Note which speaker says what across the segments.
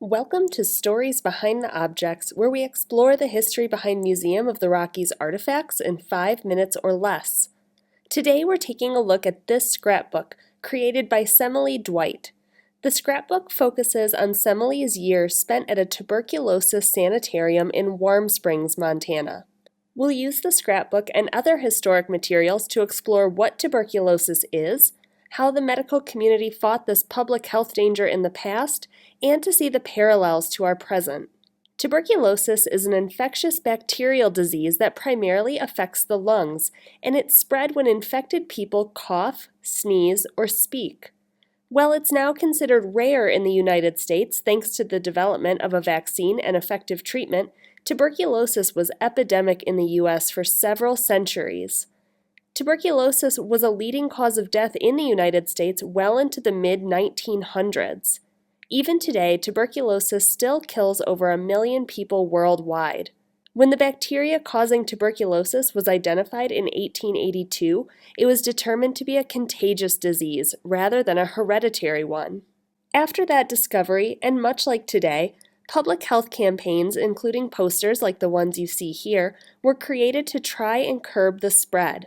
Speaker 1: Welcome to Stories Behind the Objects, where we explore the history behind Museum of the Rockies artifacts in 5 minutes or less. Today we're taking a look at this scrapbook, created by Semele Dwight. The scrapbook focuses on Semele's years spent at a tuberculosis sanitarium in Warm Springs, Montana. We'll use the scrapbook and other historic materials to explore what tuberculosis is, how the medical community fought this public health danger in the past, and to see the parallels to our present. Tuberculosis is an infectious bacterial disease that primarily affects the lungs, and it's spread when infected people cough, sneeze, or speak. While it's now considered rare in the United States thanks to the development of a vaccine and effective treatment, tuberculosis was epidemic in the U.S. for several centuries. Tuberculosis was a leading cause of death in the United States well into the mid-1900s. Even today, tuberculosis still kills over 1 million people worldwide. When the bacteria causing tuberculosis was identified in 1882, it was determined to be a contagious disease rather than a hereditary one. After that discovery, and much like today, public health campaigns, including posters like the ones you see here, were created to try and curb the spread.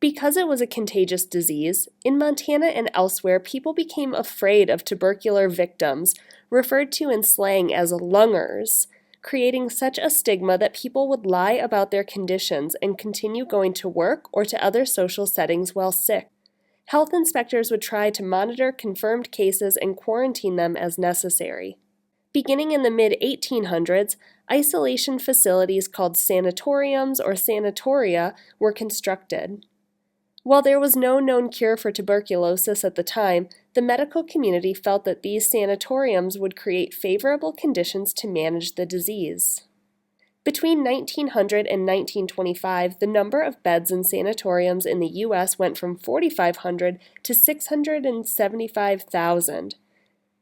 Speaker 1: Because it was a contagious disease, in Montana and elsewhere people became afraid of tubercular victims, referred to in slang as lungers, creating such a stigma that people would lie about their conditions and continue going to work or to other social settings while sick. Health inspectors would try to monitor confirmed cases and quarantine them as necessary. Beginning in the mid-1800s, isolation facilities called sanatoriums or sanatoria were constructed. While there was no known cure for tuberculosis at the time, the medical community felt that these sanatoriums would create favorable conditions to manage the disease. Between 1900 and 1925, the number of beds in sanatoriums in the U.S. went from 4,500 to 675,000.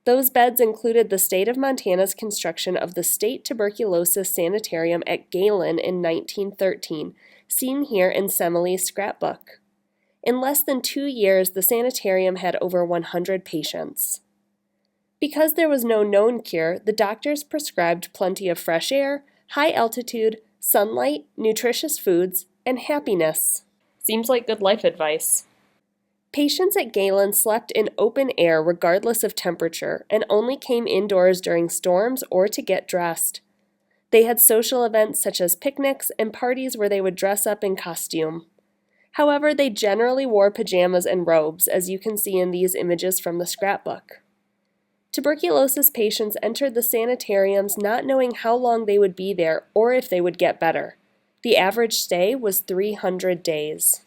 Speaker 1: Those beds included the state of Montana's construction of the State Tuberculosis Sanitarium at Galen in 1913, seen here in Semele's scrapbook. In less than 2 years, the sanitarium had over 100 patients. Because there was no known cure, the doctors prescribed plenty of fresh air, high altitude, sunlight, nutritious foods, and happiness. Seems like good life advice. Patients at Galen slept in open air regardless of temperature and only came indoors during storms or to get dressed. They had social events such as picnics and parties where they would dress up in costume. However, they generally wore pajamas and robes, as you can see in these images from the scrapbook. Tuberculosis patients entered the sanitariums not knowing how long they would be there or if they would get better. The average stay was 300 days.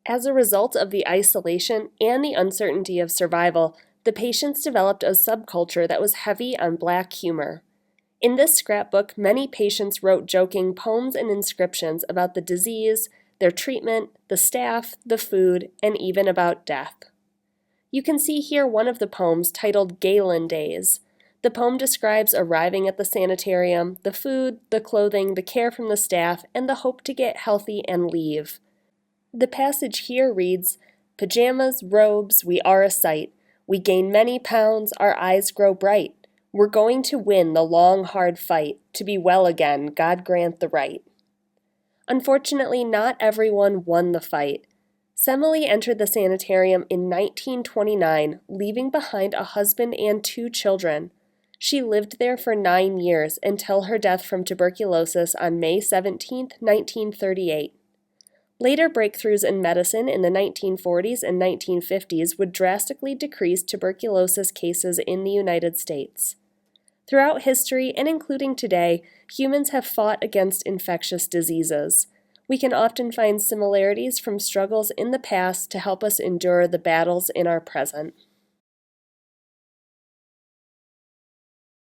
Speaker 1: As a result of the isolation and the uncertainty of survival, the patients developed a subculture that was heavy on black humor. In this scrapbook, many patients wrote joking poems and inscriptions about the disease, their treatment, the staff, the food, and even about death. You can see here one of the poems titled Galen Days. The poem describes arriving at the sanitarium, the food, the clothing, the care from the staff, and the hope to get healthy and leave. The passage here reads, "Pajamas, robes, we are a sight. We gain many pounds, our eyes grow bright. We're going to win the long, hard fight. To be well again, God grant the right." Unfortunately, not everyone won the fight. Semele entered the sanitarium in 1929, leaving behind a husband and 2 children. She lived there for 9 years until her death from tuberculosis on May 17, 1938. Later breakthroughs in medicine in the 1940s and 1950s would drastically decrease tuberculosis cases in the United States. Throughout history, and including today, humans have fought against infectious diseases. We can often find similarities from struggles in the past to help us endure the battles in our present.